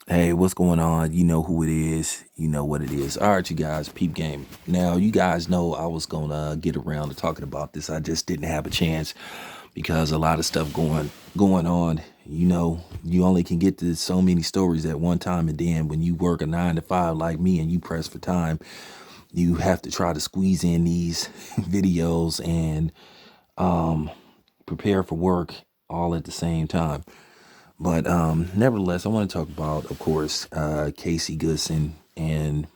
Hey, what's going on? You know who it is. You know what it is. All right, you guys, peep game. Now, you guys know I was going to get around to talking about this. I just didn't have a chance because a lot of stuff going on. You know, you only can get to so many stories at one time. And then when you work a 9 to 5 like me and you press for time, you have to try to squeeze in these videos and prepare for work all at the same time. But nevertheless, I want to talk about, of course, Casey Goodson and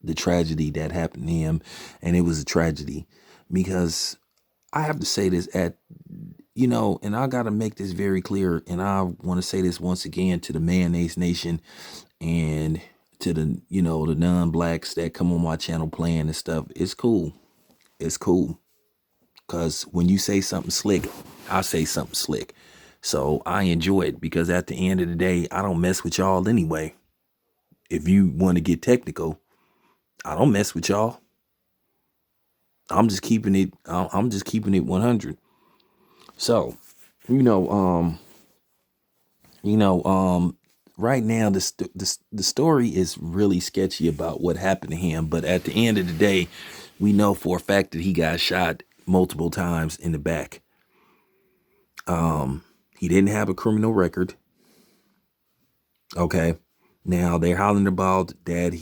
the tragedy that happened to him. And it was a tragedy because I have to say this and I got to make this very clear. And I want to say this once again to the Mayonnaise Nation and to the non-blacks that come on my channel playing and stuff. It's cool. It's cool. Because when you say something slick, I say something slick. So I enjoy it because at the end of the day, I don't mess with y'all anyway. If you want to get technical, I don't mess with y'all. I'm just keeping it. I'm just keeping it 100. So, you know, um, right now the story is really sketchy about what happened to him. But at the end of the day, we know for a fact that he got shot multiple times in the back. He didn't have a criminal record. Okay. Now they're hollering about that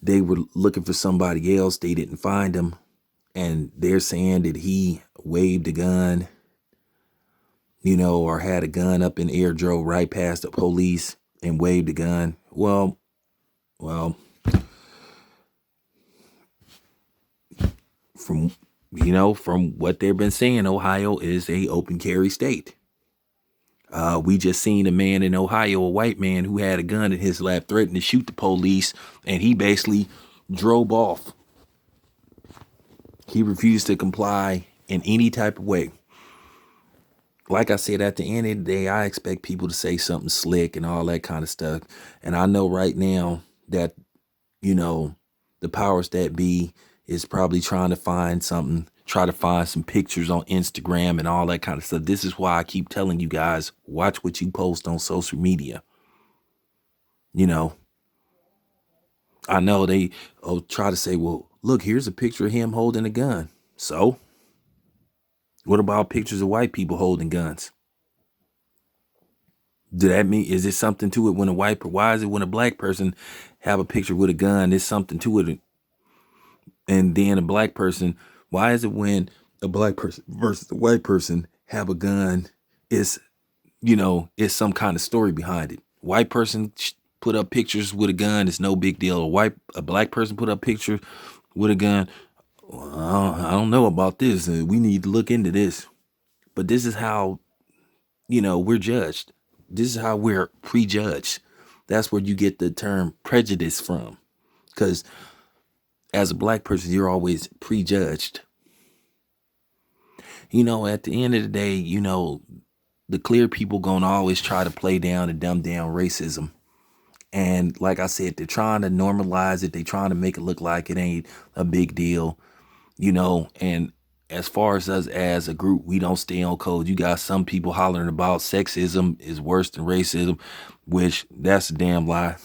they were looking for somebody else. They didn't find him. And they're saying that he waved a gun, or had a gun up in air, drove right past the police and waved a gun. Well, from from what they've been saying, Ohio is a open carry state. We just seen a man in Ohio, a white man who had a gun in his lap, threatened to shoot the police, and he basically drove off. He refused to comply in any type of way. Like I said, at the end of the day, I expect people to say something slick and all that kind of stuff. And I know right now that, the powers that be is probably trying to find something, try to find some pictures on Instagram and all that kind of stuff. This is why I keep telling you guys, watch what you post on social media. I know they try to say, well, look, here's a picture of him holding a gun. So what about pictures of white people holding guns? Do that mean, is there something to it when why is it when a black person have a picture with a gun, there's something to it? And then a black person, why is it when a black person versus a white person have a gun, it's some kind of story behind it. White person put up pictures with a gun, it's no big deal. A black person put up pictures with a gun, well, I don't know about this. We need to look into this. But this is how, we're judged. This is how we're prejudged. That's where you get the term prejudice from. Because as a black person, you're always prejudged. At the end of the day, the clear people gonna always try to play down and dumb down racism. And like I said, they're trying to normalize it. They're trying to make it look like it ain't a big deal, and as far as us as a group, we don't stay on code. You got some people hollering about sexism is worse than racism, which that's a damn lie.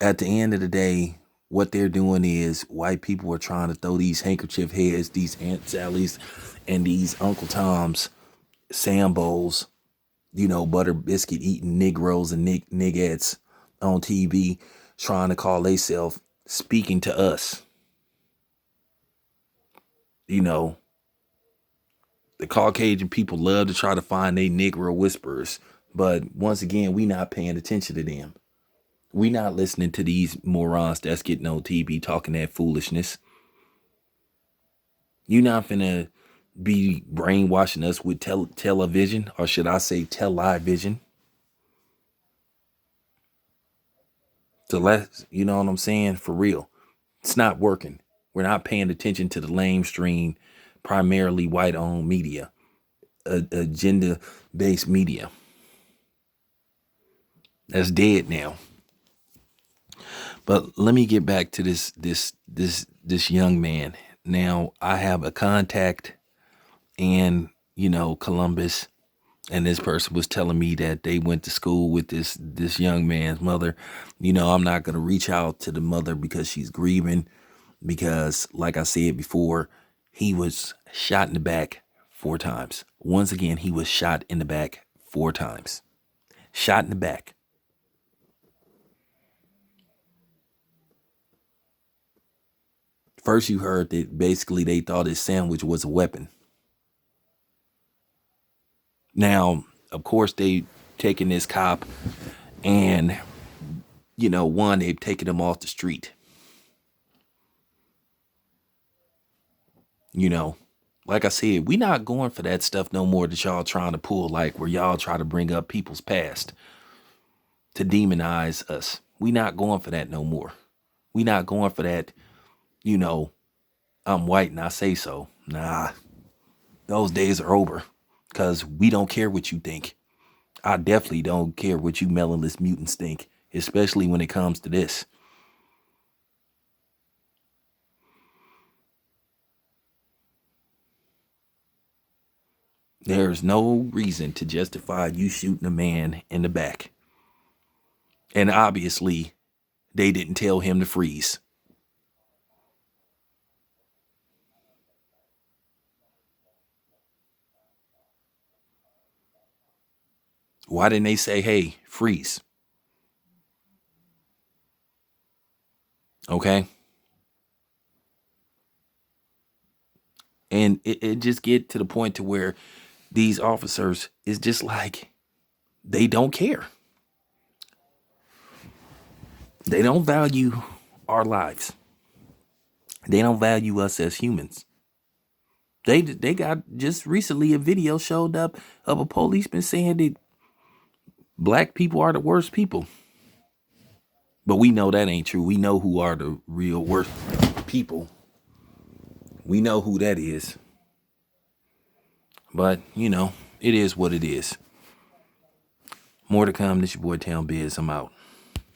At the end of the day, what they're doing is white people are trying to throw these handkerchief heads, these Aunt Sally's and these Uncle Tom's, Sambos, butter biscuit eating Negroes and niggettes on TV trying to call themselves speaking to us. The Caucasian people love to try to find they Negro whisperers. But once again, we not paying attention to them. We not listening to these morons that's getting on TV talking that foolishness. You not finna be brainwashing us with television, or should I say television. So let's, you know what I'm saying? For real. It's not working. We're not paying attention to the lamestream, primarily white-owned media, agenda-based media. That's dead now. But let me get back to this young man. Now I have a contact in Columbus, And this person was telling me that they went to school with this young man's mother. You know, I'm not gonna reach out to the mother because she's grieving, because like I said before, he was shot in the back 4 times. Once again, he was shot in the back 4 times. Shot in the back. First, you heard that basically they thought his sandwich was a weapon. Now, of course, they taken this cop and, you know, one, they've taken him off the street. You know, like I said, we not going for that stuff no more that y'all trying to pull, like where y'all try to bring up people's past to demonize us. We not going for that no more. We not going for that, you know, I'm white and I say so. Nah, those days are over, because we don't care what you think. I definitely don't care what you melonless mutants think, especially when it comes to this. There's no reason to justify you shooting a man in the back. And obviously, they didn't tell him to freeze. Why didn't they say, hey, freeze? Okay. And it just get to the point to where these officers is just like, they don't care. They don't value our lives. They don't value us as humans. They got just recently a video showed up of a policeman saying that black people are the worst people. But we know that ain't true. We know who are the real worst people. We know who that is. But, you know, it is what it is. More to come. This your boy Town Biz. I'm out.